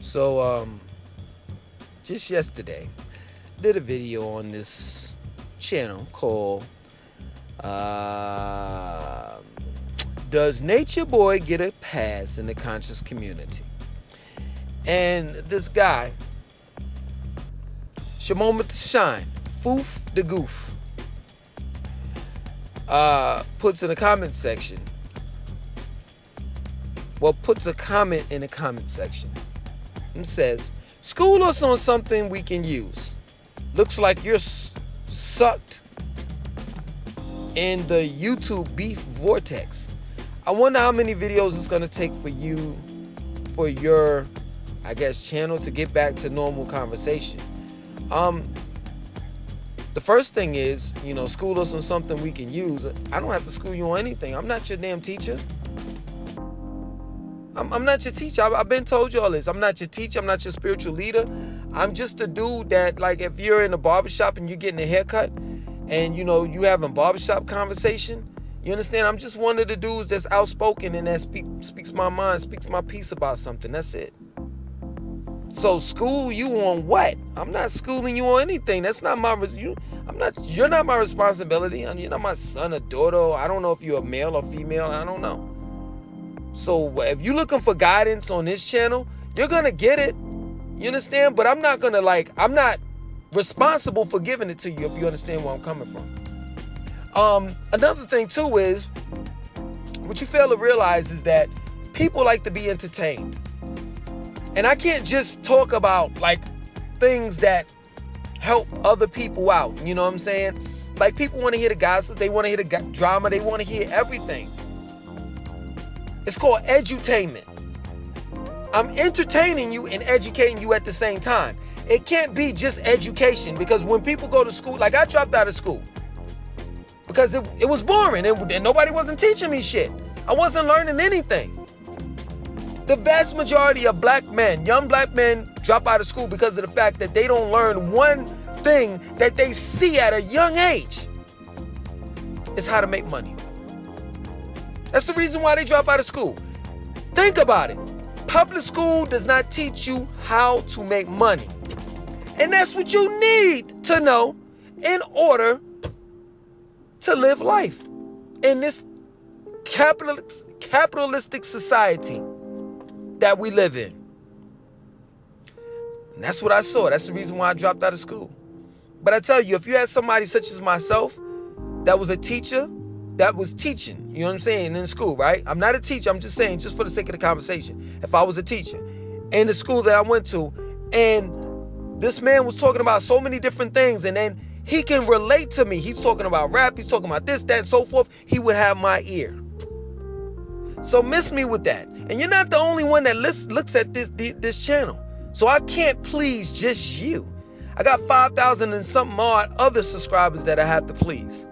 So, just yesterday, did a video on this channel called uh, Does Nature Boy Get a Pass in the Conscious Community? And this guy, Moment to Shine, Foof the Goof, puts in the comment section, puts a comment in the comment section and says, school us on something we can use. Looks like you're sucked in the YouTube beef vortex. I wonder how many videos it's going to take for your, I guess, channel to get back to normal conversation. The first thing is, school us on something we can use. I don't have to school you on anything. I'm not your damn teacher. I'm not your teacher. I've been told you all this. I'm not your teacher. I'm not your spiritual leader. I'm just a dude that, like, if you're in a barbershop and you're getting a haircut and, you having barbershop conversation, you understand? I'm just one of the dudes that's outspoken and that speaks my mind, speaks my piece about something. That's it. So school you on what? I'm not schooling you on anything. That's not you're not my responsibility. You're not my son or daughter. I don't know if you're a male or female. I don't know. So if you're looking for guidance on this channel, you're going to get it. You understand? But I'm not responsible for giving it to you, if you understand where I'm coming from. Another thing too is, what you fail to realize is that people like to be entertained. And I can't just talk about like things that help other people out. You know what I'm saying? Like, people want to hear the gossip. They want to hear the drama. They want to hear everything. It's called edutainment. I'm entertaining you and educating you at the same time. It can't be just education, because when people go to school, like I dropped out of school because it was boring and nobody wasn't teaching me shit. I wasn't learning anything. The vast majority of young black men drop out of school because of the fact that they don't learn one thing that they see at a young age. It's how to make money. That's the reason why they drop out of school. Think about it. Public school does not teach you how to make money. And that's what you need to know in order to live life in this capitalistic society that we live in. And that's what I saw. That's the reason why I dropped out of school. But I tell you, if you had somebody such as myself that was a teacher, that was teaching, you know what I'm saying, in school, right? I'm not a teacher. I'm just saying, just for the sake of the conversation, if I was a teacher in the school that I went to, and this man was talking about so many different things, and then he can relate to me. He's talking about rap. He's talking about this, that, and so forth. He would have my ear. So miss me with that. And you're not the only one that looks at this channel. So I can't please just you. I got 5,000 and something odd other subscribers that I have to please.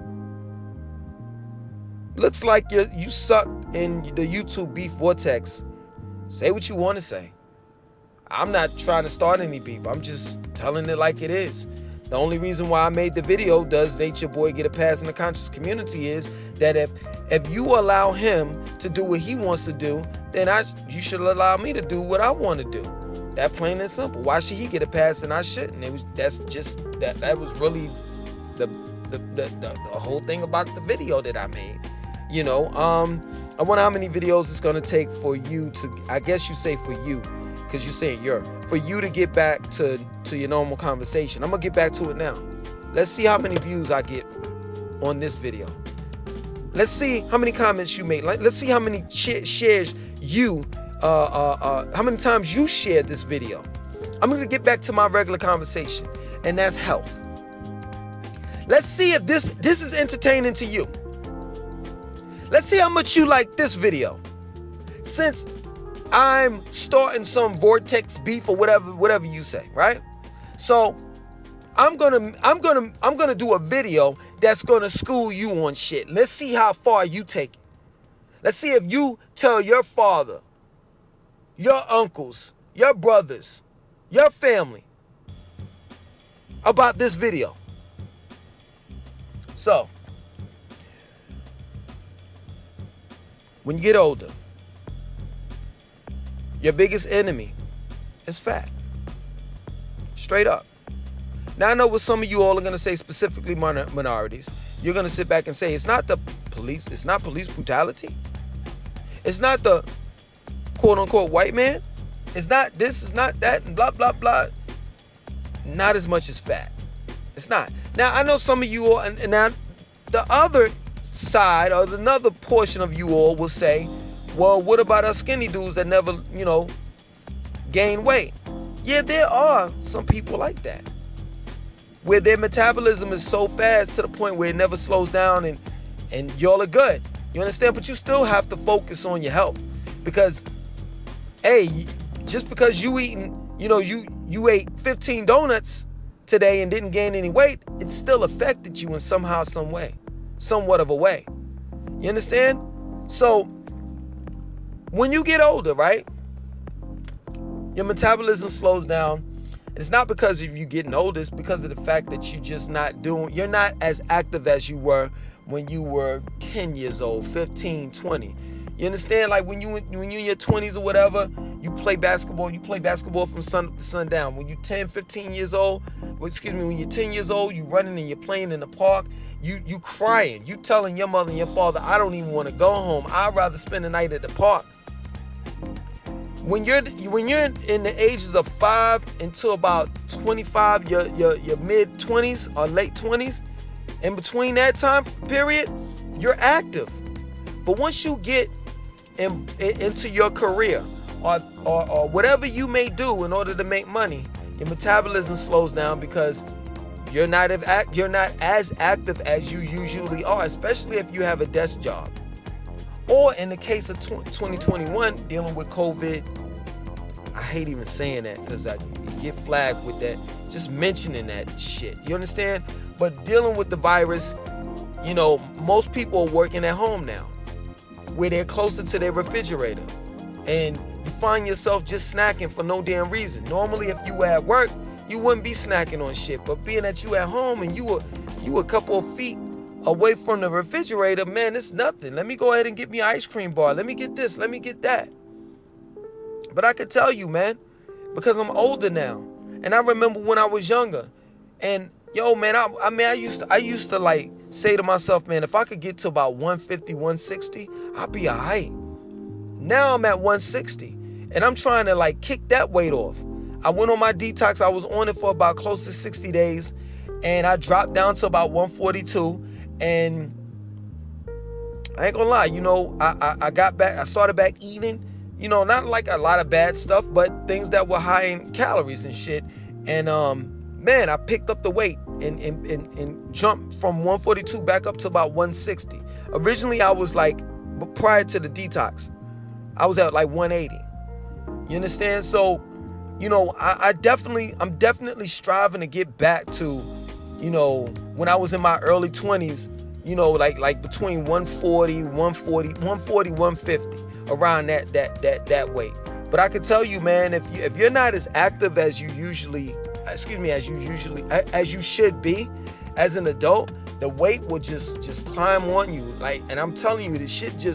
Looks like you sucked in the YouTube beef vortex. Say what you want to say. I'm not trying to start any beef. I'm just telling it like it is. The only reason why I made the video, Does Nature Boy Get a Pass in the Conscious Community, is that if you allow him to do what he wants to do, then you should allow me to do what I want to do. That plain and simple. Why should he get a pass and I shouldn't? That was really the whole thing about the video that I made. I wonder how many videos it's gonna take for you to, I guess you say for you, because you're saying for you to get back to your normal conversation. I'm gonna get back to it now. Let's see how many views I get on this video. Let's see how many comments you make. Let's see how many shares how many times you shared this video. I'm gonna get back to my regular conversation, and that's health. Let's see if this is entertaining to you. Let's see how much you like this video. Since I'm starting some vortex beef or whatever you say, right? So I'm gonna do a video that's gonna school you on shit. Let's see how far you take it. Let's see if you tell your father, your uncles, your brothers, your family about this video. So, when you get older, your biggest enemy It's fat. Straight up. Now I know what some of you all are going to say, specifically minorities. You're going to sit back and say, it's not the police. It's not police brutality. It's not the quote unquote white man. It's not this, it's not that, and blah, blah, blah. Not as much as fat. It's not. Now, I know some of you all, and now the other side, or another portion of you all will say, well, what about us skinny dudes that never, gain weight? Yeah, there are some people like that, where their metabolism is so fast to the point where it never slows down, and y'all are good. You understand? But you still have to focus on your health, because, hey, just because you eating, you ate 15 donuts today and didn't gain any weight, it still affected you in somehow, some way, somewhat of a way. You understand? So when you get older, right, your metabolism slows down. It's not because of you getting older, it's because of the fact that you're not as active as you were when you were 10 years old, 15, 20. You understand? Like when you in your 20s or whatever, you play basketball from sun to sundown. When you're 10, 15 years old, when you're 10 years old, you running and you're playing in the park, you crying, you telling your mother and your father, I don't even want to go home. I'd rather spend the night at the park. When you're in the ages of 5 until about 25, your mid 20s or late 20s, in between that time period, you're active. But once you get into your career or whatever you may do in order to make money, your metabolism slows down because you're not as active as you usually are, especially if you have a desk job. Or in the case of 2021, dealing with COVID, I hate even saying that because I get flagged with that, just mentioning that shit. You understand? But dealing with the virus, most people are working at home now, where they're closer to their refrigerator. And you find yourself just snacking for no damn reason. Normally, if you were at work, you wouldn't be snacking on shit. But being that you at home and you a couple of feet away from the refrigerator, man, it's nothing. Let me go ahead and get me an ice cream bar. Let me get this. Let me get that. But I could tell you, man, because I'm older now. And I remember when I was younger. And yo, man, I used to like say to myself, man, if I could get to about 150, 160, I'd be all right. Now I'm at 160 and I'm trying to like kick that weight off. I went on my detox. I was on it for about close to 60 days and I dropped down to about 142. And I ain't gonna lie, I got back, I started back eating, not like a lot of bad stuff, but things that were high in calories and shit. And man, I picked up the weight and jumped from 142 back up to about 160. Originally, I was like, prior to the detox, I was at like 180. You understand? So, I'm definitely striving to get back to, when I was in my early 20s, like between 140, 150, around that weight. But I can tell you, man, if you're not as active as you should be as an adult, the weight will just climb on you. Like, and I'm telling you, this shit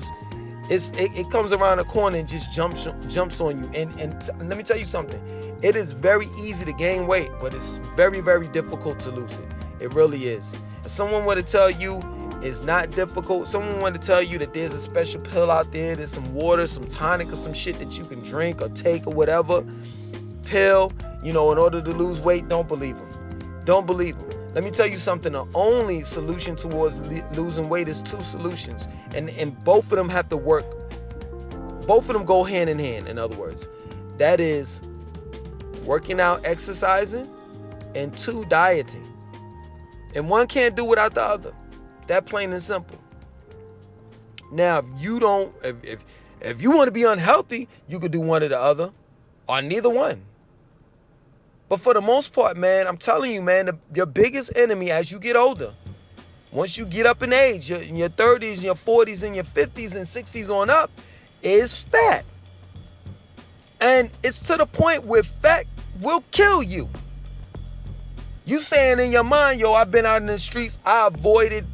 it comes around the corner and just jumps on you. And let me tell you something. It is very easy to gain weight, but it's very, very difficult to lose it. It really is. If someone were to tell you it's not difficult, someone were to tell you that there's a special pill out there, there's some water, some tonic or some shit that you can drink or take or whatever, pill, in order to lose weight, don't believe them. Don't believe them. Let me tell you something. The only solution towards losing weight is two solutions. And both of them have to work. Both of them go hand in hand, in other words. That is working out, exercising, and 2, dieting. And one can't do without the other. That plain and simple. Now, if you want to be unhealthy, you could do one or the other, or neither one. But for the most part, man, I'm telling you, man, your biggest enemy as you get older, once you get up in age, in your 30s, your 40s, and your 50s and 60s on up, is fat. And it's to the point where fat will kill you. You saying in your mind, yo, I've been out in the streets, I avoided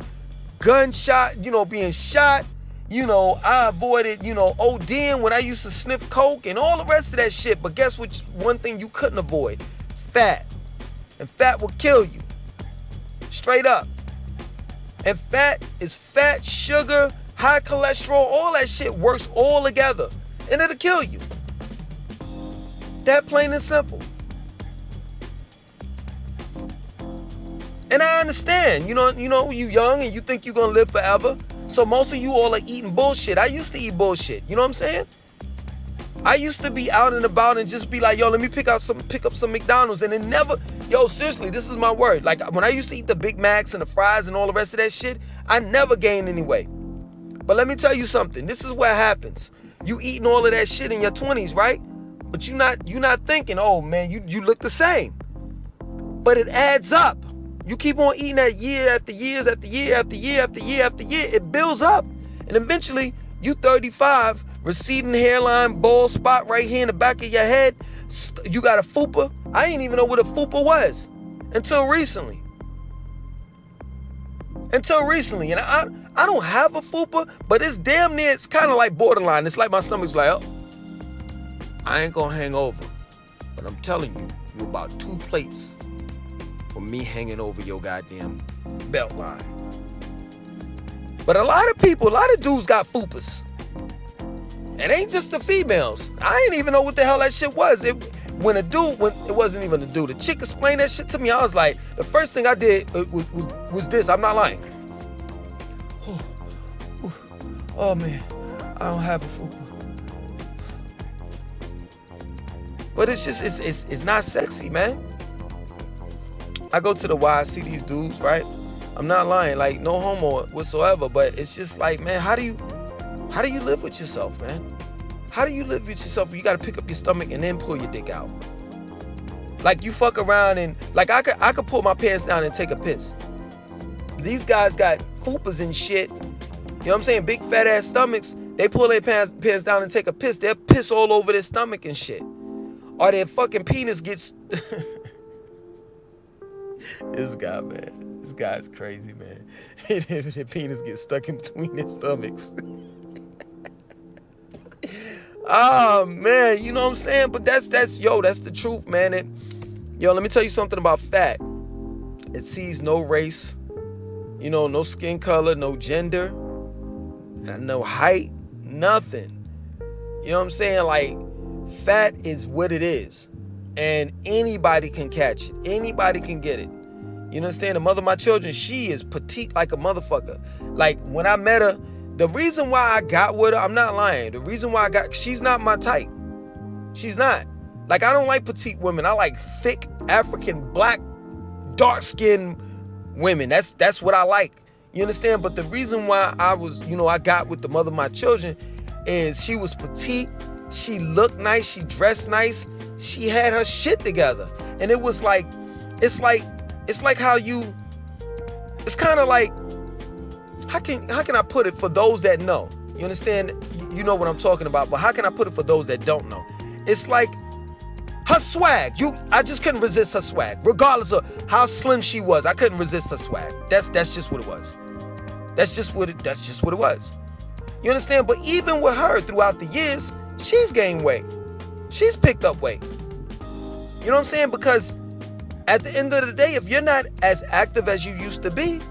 gunshot, being shot, I avoided, ODing when I used to sniff coke and all the rest of that shit. But guess what? One thing you couldn't avoid: fat. And fat will kill you. Straight up. And fat is fat, sugar, high cholesterol, all that shit works all together. And it'll kill you. That plain and simple. And I understand, you young and you think you're gonna live forever. So most of you all are eating bullshit. I used to eat bullshit. You know what I'm saying? I used to be out and about and just be like, yo, let me pick up some McDonald's, and it never, seriously, this is my word. Like when I used to eat the Big Macs and the fries and all the rest of that shit, I never gained any weight. But let me tell you something. This is what happens. You eating all of that shit in your 20s, right? But you're not thinking, oh man, you look the same. But it adds up. You keep on eating that year after years after year after year after year after year. It builds up. And eventually, you 35, receding hairline, bald spot right here in the back of your head. You got a fupa. I didn't even know what a fupa was until recently. And I don't have a fupa, but it's damn near, it's kind of like borderline. It's like my stomach's like, oh, I ain't gonna hang over. But I'm telling you, you about 2 plates from me hanging over your goddamn belt line. But a lot of dudes got fupas. It ain't just the females. I ain't even know what the hell that shit was. When it wasn't even a dude. The chick explained that shit to me. I was like, the first thing I did was this. I'm not lying. Oh man, I don't have a fupa. But it's just, it's not sexy, man. I go to the Y, I see these dudes, right? I'm not lying, like no homo whatsoever, but it's just like, man, how do you live with yourself, man? How do you live with yourself if you gotta pick up your stomach and then pull your dick out? Like you fuck around and, like I could pull my pants down and take a piss. These guys got fupas and shit. You know what I'm saying? Big fat ass stomachs. They pull their pants down and take a piss. They'll piss all over their stomach and shit. Or their fucking penis gets... This guy, man. This guy's crazy, man. Their penis gets stuck in between their stomachs. Oh, man. You know what I'm saying? But that's the truth, man. Let me tell you something about fat. It sees no race, no skin color, no gender, no height, nothing. You know what I'm saying? Like, fat is what it is. And anybody can catch it. Anybody can get it. You understand? The mother of my children, she is petite like a motherfucker. Like, when I met her, the reason why I got with her, I'm not lying. The reason why she's not my type. She's not. Like, I don't like petite women. I like thick, African, black, dark-skinned women. That's what I like. You understand? But the reason why I got with the mother of my children is she was petite. She looked nice. She dressed nice. She had her shit together. And it was like, it's like how it's kind of like, how can I put it for those that know? You understand? You know what I'm talking about, but how can I put it for those that don't know? It's like her swag. I just couldn't resist her swag. Regardless of how slim she was, I couldn't resist her swag. That's just what it was. That's just what it was. You understand? But even with her throughout the years, she's gained weight. She's picked up weight. You know what I'm saying? Because at the end of the day, if you're not as active as you used to be,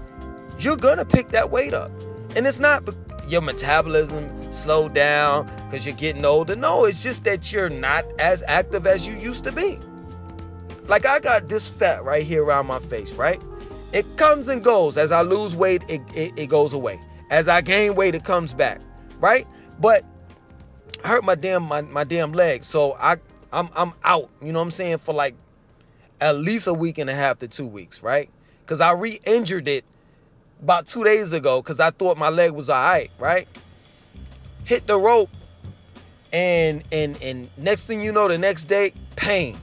you're gonna pick that weight up. And it's not your metabolism slowed down because you're getting older. No, it's just that you're not as active as you used to be. Like, I got this fat right here around my face, right? It comes and goes. As I lose weight, it goes away. As I gain weight, it comes back, right? But I hurt my damn leg, so I'm out. You know what I'm saying? For like at least a week and a half to 2 weeks, right? Because I re-injured it about 2 days ago because I thought my leg was all right? Hit the rope, and next thing you know, the next day, pain.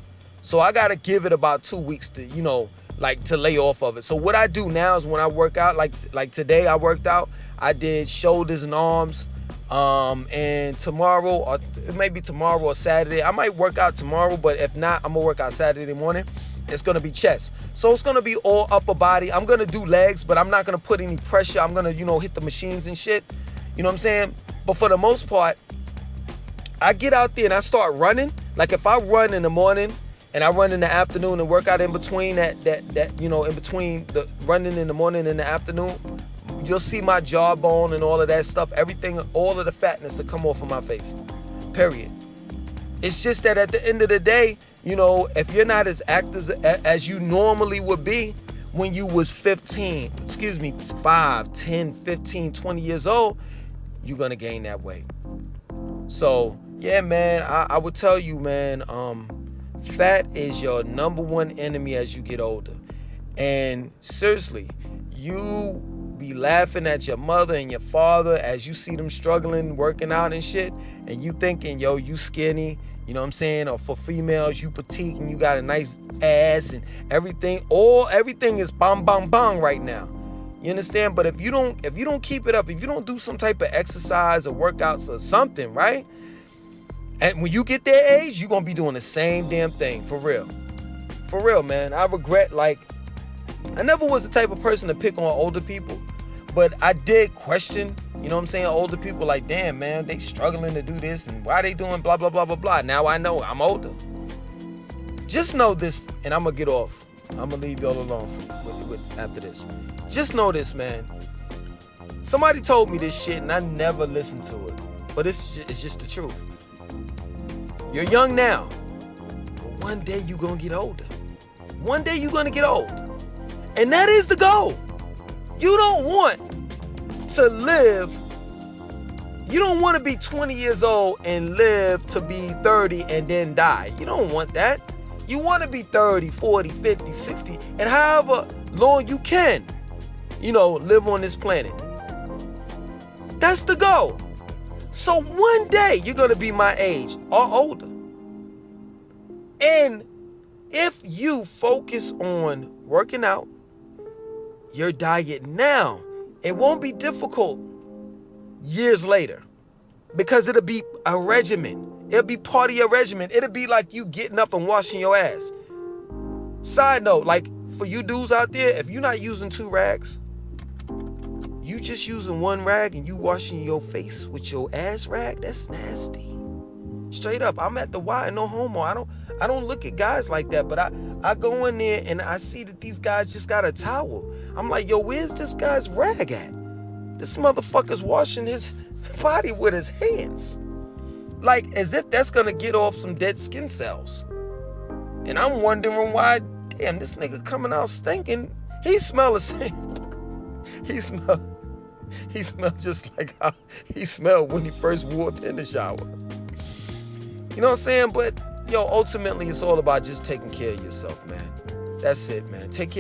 So I gotta give it about 2 weeks to, to lay off of it. So what I do now is when I work out, like today I worked out, I did shoulders and arms. And tomorrow, or maybe tomorrow or Saturday, I might work out tomorrow, but if not, I'm gonna work out Saturday morning. It's gonna be chest. So it's gonna be all upper body. I'm gonna do legs, but I'm not gonna put any pressure. I'm gonna, hit the machines and shit. You know what I'm saying? But for the most part, I get out there and I start running. Like if I run in the morning and I run in the afternoon and work out in between that in between the running in the morning and the afternoon, you'll see my jawbone and all of that stuff, everything, all of the fatness to come off of my face. Period. It's just that at the end of the day, if you're not as active as you normally would be when you was 5, 10, 15, 20 years old, you're going to gain that weight. So, yeah, man, I would tell you, man, fat is your number one enemy as you get older. And seriously, you be laughing at your mother and your father as you see them struggling, working out and shit, and you thinking, yo, you skinny, you know what I'm saying? Or for females, you petite and you got a nice ass and everything. Everything is bang, bang, bang right now. You understand? But if you don't keep it up, if you don't do some type of exercise or workouts or something, right? And when you get their age, you're gonna be doing the same damn thing, for real. For real, man. I regret, I never was the type of person to pick on older people, but I did question, you know what I'm saying, older people, like, damn, man, they struggling to do this, and why they doing blah, blah, blah, blah, blah. Now I know, I'm older. Just know this, and I'm gonna get off. I'm gonna leave y'all alone after this. Just know this, man. Somebody told me this shit, and I never listened to it, but it's just the truth. You're young now, but one day you're gonna get older. One day you're gonna get old. And that is the goal. You don't want to live, you don't want to be 20 years old and live to be 30 and then die. You don't want that. You want to be 30, 40, 50, 60, and however long you can, live on this planet. That's the goal. So one day you're going to be my age or older. And if you focus on working out, your diet now, it won't be difficult years later because it'll be a regimen. It'll be part of your regimen. It'll be like you getting up and washing your ass. Side note, like for you dudes out there, if you're not using 2 rags, you just using 1 rag and you washing your face with your ass rag, that's nasty. Straight up, I'm at the Y, no homo. I don't look at guys like that, but I go in there and I see that these guys just got a towel. I'm like, yo, where's this guy's rag at? This motherfucker's washing his body with his hands. Like, as if that's gonna get off some dead skin cells. And I'm wondering why, damn, this nigga coming out stinking. He smell the same. He smell just like how he smelled when he first walked in the shower. You know what I'm saying? But, yo, ultimately, it's all about just taking care of yourself, man. That's it, man. Take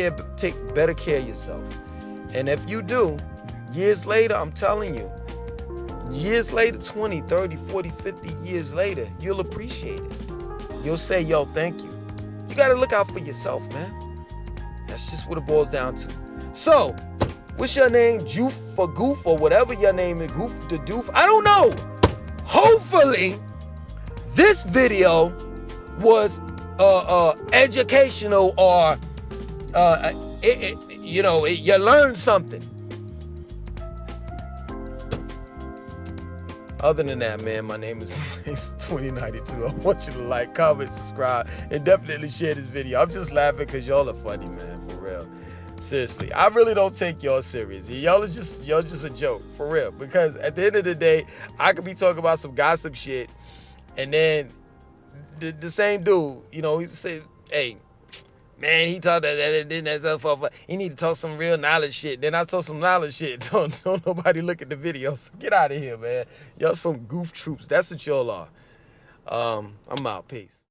better care of yourself. And if you do, years later, I'm telling you, years later, 20, 30, 40, 50 years later, you'll appreciate it. You'll say, yo, thank you. You got to look out for yourself, man. That's just what it boils down to. So, what's your name? Joof for Goof or whatever your name is, Goof to Doof? I don't know. Hopefully, this video was educational or you learned something. Other than that, man, my name is 2092. I want you to like, comment, subscribe, and definitely share this video. I'm just laughing because y'all are funny, man, for real. Seriously, I really don't take y'all serious. Y'all just a joke, for real. Because at the end of the day, I could be talking about some gossip shit, and then the same dude, he said, hey, man, he talked that he need to talk some real knowledge shit. Then I talk some knowledge shit. Don't nobody look at the videos. Get out of here, man. Y'all some goof troops. That's what y'all are. I'm out. Peace.